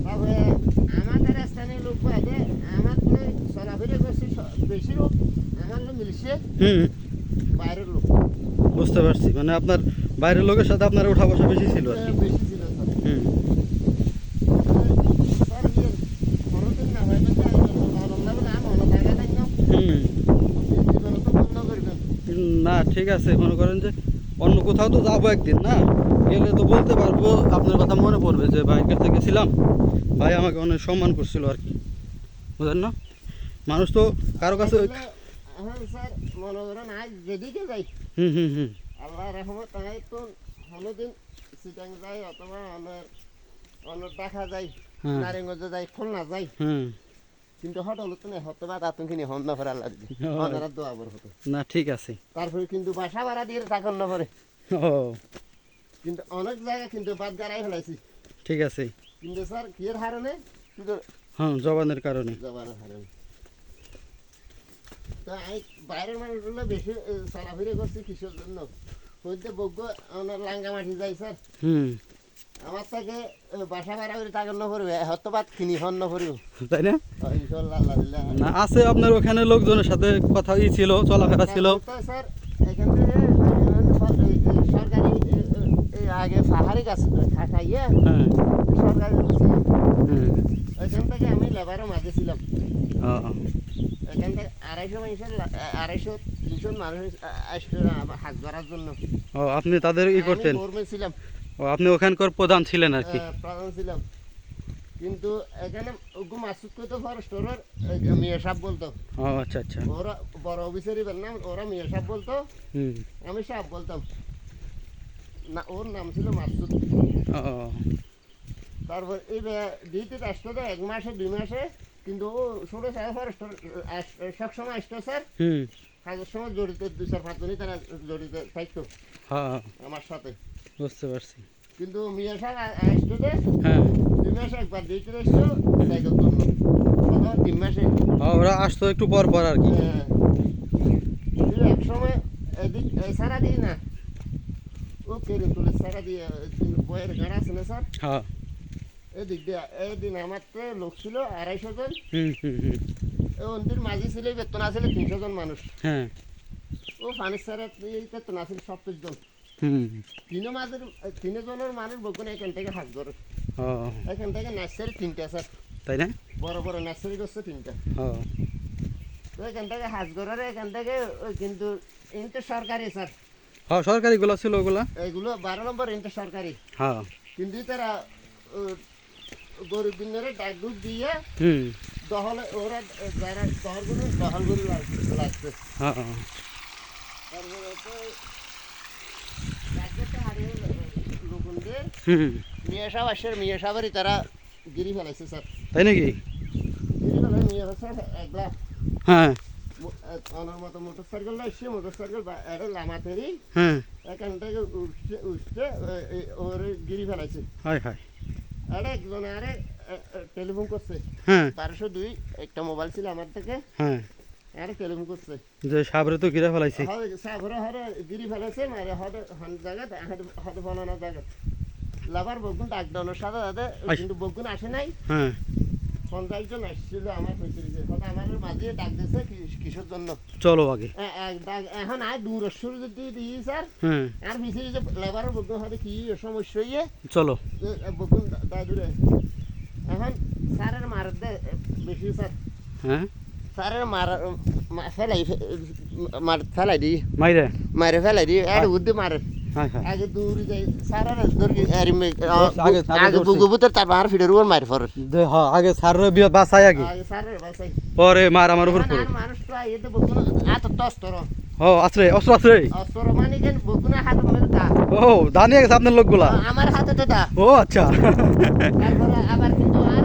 তবে আমাদের স্থানীয় লোক বাদে আমার চলাফেরা করছে বেশি লোক আমার লোক মিলছে বাইরের লোক। বুঝতে পারছি, মানে আপনার বাইরের লোকের সাথে আপনার ওঠা বসা বেশি ছিল আর কি। বেশি ছিল স্যার। স্যার কোনোদিন না হয় না না ঠিক আছে, মনে করেন যে অন্য কোথাও তো যাবো একদিন, না গেলে তো বলতে পারবো, আপনার কথা মনে পড়বে যে ভাইয়ের কাছে গেছিলাম, ভাই আমাকে অনেক সম্মান করছিল আর কি, বুঝলেন না? মানুষ তো কারো কাছে এখন স্যার মনে করেন আজ যেদিকে যাই আল্লাহ রহমত হয় তো কোনোদিন সিটাং যাই অথবা অন্য দেখা যায়, নারায়ণগঞ্জে যাই, খুলনা যাই, কিন্তু হঠাৎ তো না হতো বা তাতখিনি হন না করে আল্লাহ ওনারা দোয়া বড় হতো না। ঠিক আছে, তারপরে কিন্তু বাসা ভাড়া দিয়ে থাকুন না পরে। ও কিন্তু অনেক জায়গা কিন্তু বাদ গাড়াই ফেলাইছি। ঠিক আছে, কিন্তু স্যার কিয়ের হারণে শুধু জবানের কারণে। জবানের হারণে তো আমি বাইরের মানুষগুলো বেশি চলাফেরা করছি কিসের জন্য, হইতে বগ্য আমার লাঙ্গামাটি যাই স্যার, আমার থেকে বাসা ভাড়া করে টাকা না পড়বে, হয়তো বাদ কিনি হন না পড়ব, তাই না? না আছে আপনার ওখানে লোকজনের সাথে কথা ছিল, চলাফেরা ছিল স্যার। এখান থেকে সরকারি আগে পাহাড়ি গাছ খাটাইয়া সরকারি ওইখান থেকে আমি লেবারও মাঝে ছিলাম। এখান থেকে 250-300 মানুষ আসতো হাত ধরার জন্য। ও আপনি তাদের ই করতেন? ছিলাম। ও আপনি ওখানকার প্রধান ছিলেন আর কি? প্রধান ছিলাম, কিন্তু এখানে মাসুদ কইতো ফরেস্টরের মিয়া সাহেব বলতো। ও আচ্ছা আচ্ছা, ওরা বড় অফিসারই বললাম, ওরা মিয়া সাহেব বলতো, আমি সাহেব বলতাম না, ওর নাম ছিল মাসুদ। তারপর এই ডিউটিতে আসতো তো 1 মাসে 2 মাসে, কিন্তু ও ছোট সাহেব ফরেস্টর সবসময় আসতো স্যার, কাজের সময় জড়িত 2-4-5 জনই তারা জড়িত থাকতো আমার সাথে। বুঝতে পারছি, কিন্তু মিয়া সাহেব আসতো যে 2 মাসে একবার ডিউটিতে আসতো, সাইকেল জন্য 3 মাসে ওরা আসতো একটু পর পর আর কি। এক সময় এদিক সারা দিই না, ও কেরিম তুলে সারা দিয়ে বইয়ের গাড়া আছে না স্যার, এদিক দিয়ে এদিন আমার তো লোক ছিল 250 জন, ওদের মাঝে ছিল বেতন আসলে 300 জন মানুষ, ও ফানির স্যারের বেতন আসলে 70 জন, 3 জনের মানুষ বকুন এখান থেকে হাত ধরে, এখান থেকে নার্সারি 3টা স্যার, তাই না? বড় বড় নার্সারি করছে 3টা, তো এখান থেকে হাত ধরার এখান থেকে কিন্তু ইন্টার সরকারি স্যার, সরকারি গুলো ছিল, ওগুলা এগুলো 12 নম্বর ইন্টার সরকারি, কিন্তু তারা গরিব দিনের ডাক ডুক দিয়ে দহলে ওরা যারা দহলগুলো লাগছে, মিয়া সাহেব আসে, মিয়া সাহেবেরই তারা গিরি ফেলাইছে স্যার, তাই নাকি? গিরি ফেলাই মিয়া সাহেব একলা ওনার মতো মোটরসাইকেল আসছে, মোটরসাইকেল লামাতেরই এখান থেকে উঠছে ওর গিরি ফেলাইছে। আরে একজন আরে টেলিফোন করছে 1202, একটা মোবাইল ছিল আমার থেকে, আরে টেলিফোন করছে যে সাবরে তো গিরা ফেলাইছে, সাবরে হরে গিরি ফেলাইছে, মারে হরে হন জায়গা হরে ফলানো জায়গা লাভার বগুন ডাক দানোর সাথে সাথে, কিন্তু বগুন আসে নাই, 50 জন আসছিল আমার ফেসিলিটি, আমার মাঝে ডাক দিয়েছে কিসের জন্য, চলো আগে এখন আর দূর সুর যদি দিই স্যার, আর ফেসিলিটি লেবারের বগুন হয়তো কি সমস্যা হইয়ে চলো বগুন দূরে, এখন স্যারের মারার বেশি স্যার, স্যারের ফেলাই দিই, মারে ফেলাই দিই, আর বুদ্ধি মারে আগে দূরে যাই স্যারের আগে বুগুবুতের তারপর আর ফিডের উপর মার পড়ে, আগে স্যারের বাসায়, আগে স্যারের বাসায় পরে মার আমার উপর পড়ে, মানুষ তো এতে বগুন এত অস্ত্র, অস্ত্র আছে, অস্ত্র মানে কেন বগুনের হাতে মনে দা, দা নিয়ে গেছে আপনার লোকগুলা, আমার হাতে তো দা, ও আচ্ছা, তারপরে আবার কিন্তু আর